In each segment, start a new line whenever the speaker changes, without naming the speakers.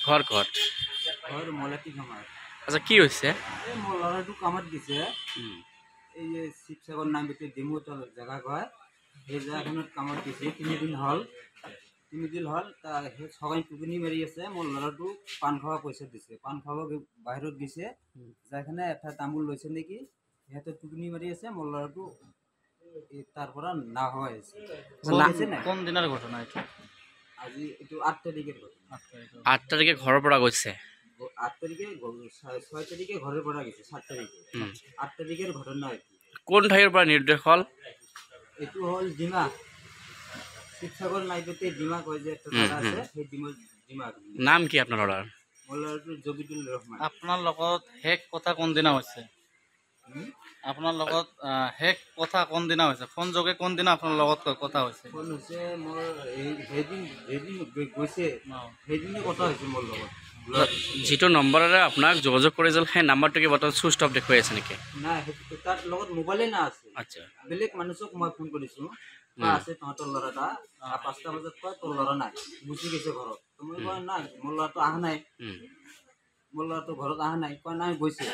ঘৰ
ঘৰ মলাটি কামাৰ
আচ্ছা কি হৈছে
এই মোৰ ল'ৰাটো কামত গৈছে এই যে শিৱসাগৰ নাম ভিতৰত ডিমুতল জেগা কয় সেই জেগাখনত কামত গৈছে 3 দিন হ'ল তাৰ সেই সবাই টুকুনি মাৰি আছে মোৰ ল'ৰাটো পাণ খাব পইচা দিছে পাণ খাব বাহিৰত গৈছে যাইখানে এটা তামোল লৈছে নেকি সিহঁতে টুকুনি মাৰি আছে মোৰ ল'ৰাটো তাৰ পৰা না হৈ আছে
কোন দিনৰ ঘটনা এইটো
আজি এইটো 8 তাৰিখৰ ঘটনা
8 তাৰিখে ঘৰৰ পৰা গৈছে
8 তাৰিখে 6 তাৰিখে ঘৰৰ পৰা গৈছে 7 তাৰিখে 8 তাৰিখেৰ ঘটনা এইটো
কোন ঠাইৰ পৰা নিৰ্দেশ হ'ল
এইটো হ'ল ডিমা শিৱসাগৰ নাইবতে ডিমা কয় যে এটা জাগা আছে সেই ডিমা
নাম কি আপোনাৰ ল'ৰাৰ
মোৰ ল'ৰাটো জবিতুল ৰহমান
আপোনাৰ লগত শেষ কথা কোন দিনা হৈছে আপোনাৰ লগত শেষ কথা কোন দিনা হৈছে ফোন যোগে কোন দিনা আপোনাৰ লগত কথা হৈছে
ফোন হৈছে মোৰ সেইদিন গৈছে সেইদিনে কথা হৈছে মোৰ লগত
যিটো নম্বৰেৰে আপোনাক যোগাযোগ কৰিছিল সেই নাম্বাৰটো কি বৰ্তমান সুইচ অফ দেখুৱাই আছে নেকি
নাই তাৰ লগত মোবাইলে না আছে
আচ্ছা
বেলেগ মানুহক মই ফোন কৰিছোঁ আছে তহঁতৰ ল'ৰাটা 5টা বজাত কয় তোৰ ল'ৰা নাই গুচি গৈছে ঘৰত মই কয় নাই মোৰ ল'ৰাটো অহা নাই মোৰ ল'ৰাটো ঘৰত অহা নাই কয় নাই গৈছে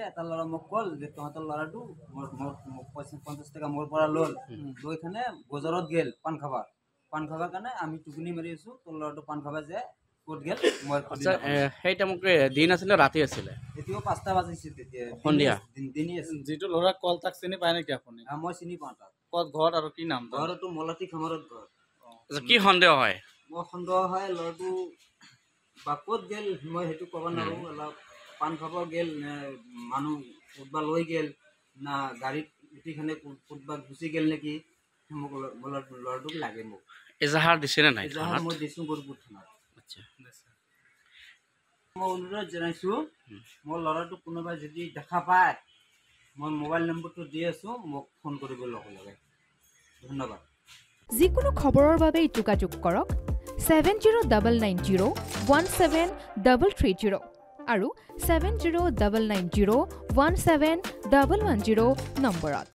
এটা ল'ৰা মোক ক'ল যে তহঁতৰ ল'ৰাটো মোৰ 50 টকা মোৰ পৰা লৈ খানে বজাৰত গেল পাণ খাবৰ কাৰণে আমি টুকুনি মাৰি আছোঁ তোৰ ল'ৰাটো পাণ খাবা যে ক'ত গেল মই
সেই টাইমক দিন আছিলে ৰাতি আছিলে
এতিয়াও 5টা বাজিছে তেতিয়া
সন্ধিয়া
দিনে আছে
যিটো ল'ৰা কল তাক চিনি পায় নেকি আপুনি
মই চিনি পাওঁ তাক
ক'ত ঘৰত আৰু কি নাম
ঘৰটো মলাটি খামাৰত ঘৰ
কি সন্দেহ হয়
মই সন্দেহ হয় ল'ৰাটো বা ক'ত গেল মই সেইটো ক'ব নোৱাৰোঁ অলপ পাণ খাব গেল মানুহ ক'তবা লৈ গেল না গাড়ীত উঠিখানে ক'তবা গুচি গেল নেকি মোক ল'ৰাটোক লাগে মোক
এজাহাৰ দিছেনে নাই
এজাহাৰ মই দিছোঁ গৰুপুৰ থানাত
আচ্ছা
মই অনুৰোধ জনাইছোঁ মোৰ ল'ৰাটোক কোনোবাই যদি দেখা পায় মই মোবাইল নম্বৰটো দি আছোঁ মোক ফোন কৰিব লগে ধন্যবাদ
যিকোনো খবৰৰ বাবে যোগাযোগ কৰক 7099017330 আৰু 7099017110 নম্বৰত।